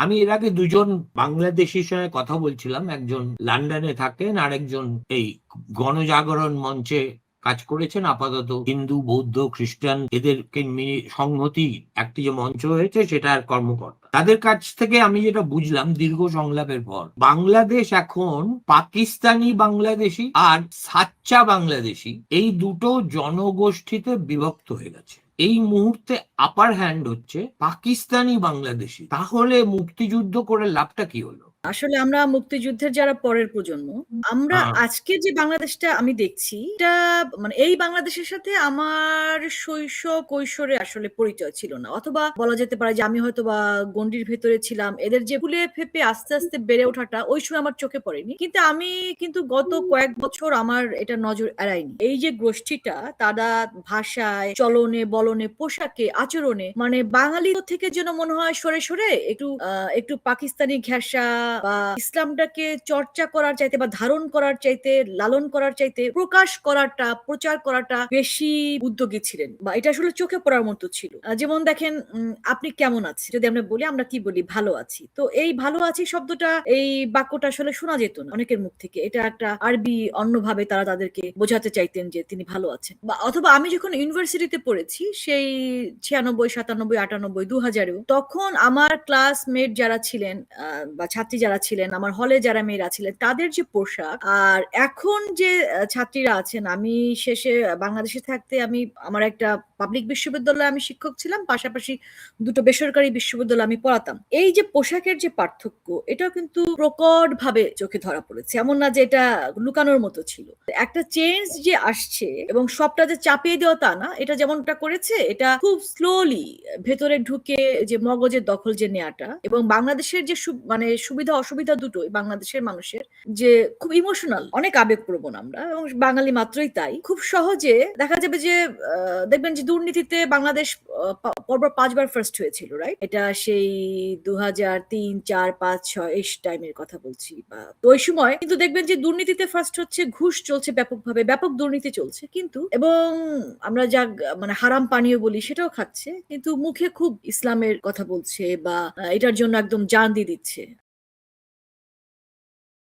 আমি এর আগে দুজন বাংলাদেশির সঙ্গে কথা বলছিলাম, একজন লন্ডনে থাকেন আর একজন এই গণজাগরণ মঞ্চে কাজ করেছেন, আপাতত হিন্দু বৌদ্ধ খ্রিস্টান এদেরকে নিয়ে সংহতি একটি যে মঞ্চ হয়েছে সেটার কর্মকর্তা। তাদের কাছ থেকে আমি যেটা বুঝলাম দীর্ঘ সংলাপের পর, বাংলাদেশ এখন পাকিস্তানি বাংলাদেশি আর সাচ্চা বাংলাদেশি এই দুটো জনগোষ্ঠীতে বিভক্ত হয়ে গেছে। এই মুহূর্তে আপার হ্যান্ড হচ্ছে পাকিস্তানি বাংলাদেশি। তাহলে মুক্তিযুদ্ধ করে লাভটা কি হলো? আসলে আমরা মুক্তিযুদ্ধের যারা পরের প্রজন্ম, আমরা হ্যাঁ, আজকে যে বাংলাদেশটা আমি দেখছি, এটা মানে এই বাংলাদেশের সাথে আমার শৈশব কৈশোরে আসলে পরিচয় ছিল না, অথবা বলা যেতে পারে যে আমি হয়তো বা গণ্ডির ভেতরে ছিলাম। এদের যে ফুলে ফেপে আস্তে আস্তে বেড়ে ওঠাটা ওই সময় আমার চোখে পড়েনি, কিন্তু আমি কিন্তু গত কয়েক বছর আমার এটা নজর এড়ায়নি। এই যে গোষ্ঠীটা, তারা ভাষায়, চলনে বলনে, পোশাকে, আচরণে মানে বাঙালি থেকে যেন মনে হয় সরে সরে একটু পাকিস্তানি ঘেঁষা বা ইসলামটাকে চর্চা করার চাইতে বা ধারণ করার চাইতে, লালন করার চাইতে প্রকাশ করাটা, প্রচার করাটা বেশি উদ্যোগী ছিলেন, বা এটা আসলে চোখে পড়ার মতো ছিল। যেমন দেখেন, আপনি কেমন আছেন যদি আমরা বলি, আমরা কি বলি? ভালো আছি। তো এই ভালো আছি শব্দটা, এই বাক্যটা আসলে শোনা যেত না অনেকের মুখ থেকে। এটা একটা আরবি অন্যভাবে তারা তাদেরকে বোঝাতে চাইতেন যে তিনি ভালো আছেন। বা অথবা আমি যখন ইউনিভার্সিটিতে পড়েছি, সেই 96 97 98 2000-এও, তখন আমার ক্লাসমেট যারা ছিলেন বা ছাত্রী যারা ছিলেন, আমার হলে যারা মেয়েরা ছিলেন, তাদের যে পোশাক আর এখন যে ছাত্রীরা আছেন, আমি শেষে বাংলাদেশে থাকতে আমি আমার একটা পাবলিক বিশ্ববিদ্যালয়ে আমি শিক্ষক ছিলাম, পাশাপাশি দুটো বেসরকারি বিশ্ববিদ্যালয়ে আমি পড়াতাম। এই যে পোশাকের যে পার্থক্য, এটাও কিন্তু প্রকট ভাবে চোখে ধরা পড়েছে। এমন না যে এটা লুকানোর মতো ছিল। একটা চেঞ্জ যে আসছে এবং সবটা যে চাপিয়ে দেওয়া তা না, এটা যেমনটা করেছে, এটা খুব স্লোলি ভেতরে ঢুকে যে মগজের দখল যে নেয়াটা, এবং বাংলাদেশের যে মানে সুবিধা অসুবিধা দুটোই বাংলাদেশের মানুষের, যে খুব ইমোশনাল, অনেক আবেগপ্রবণ আমরা, এবং বাঙালি মাত্রই তাই। খুব সহজে দেখা যাবে যে দেখবেন যে দুর্নীতিতে বাংলাদেশ পরপর 5বার ফার্স্ট হয়েছিল, রাইট? এটা সেই 2003 4 5 6 এই টাইমের কথা বলছি। তো ওই সময় কিন্তু দেখবেন যে দুর্নীতিতে ফার্স্ট হচ্ছে, ঘুষ চলছে ব্যাপকভাবে, ব্যাপক দুর্নীতি চলছে, কিন্তু এবং আমরা যা মানে হারাম পানীয় বলি সেটাও খাচ্ছে, কিন্তু মুখে খুব ইসলামের কথা বলছে বা এটার জন্য একদম জান দিয়ে দিচ্ছে।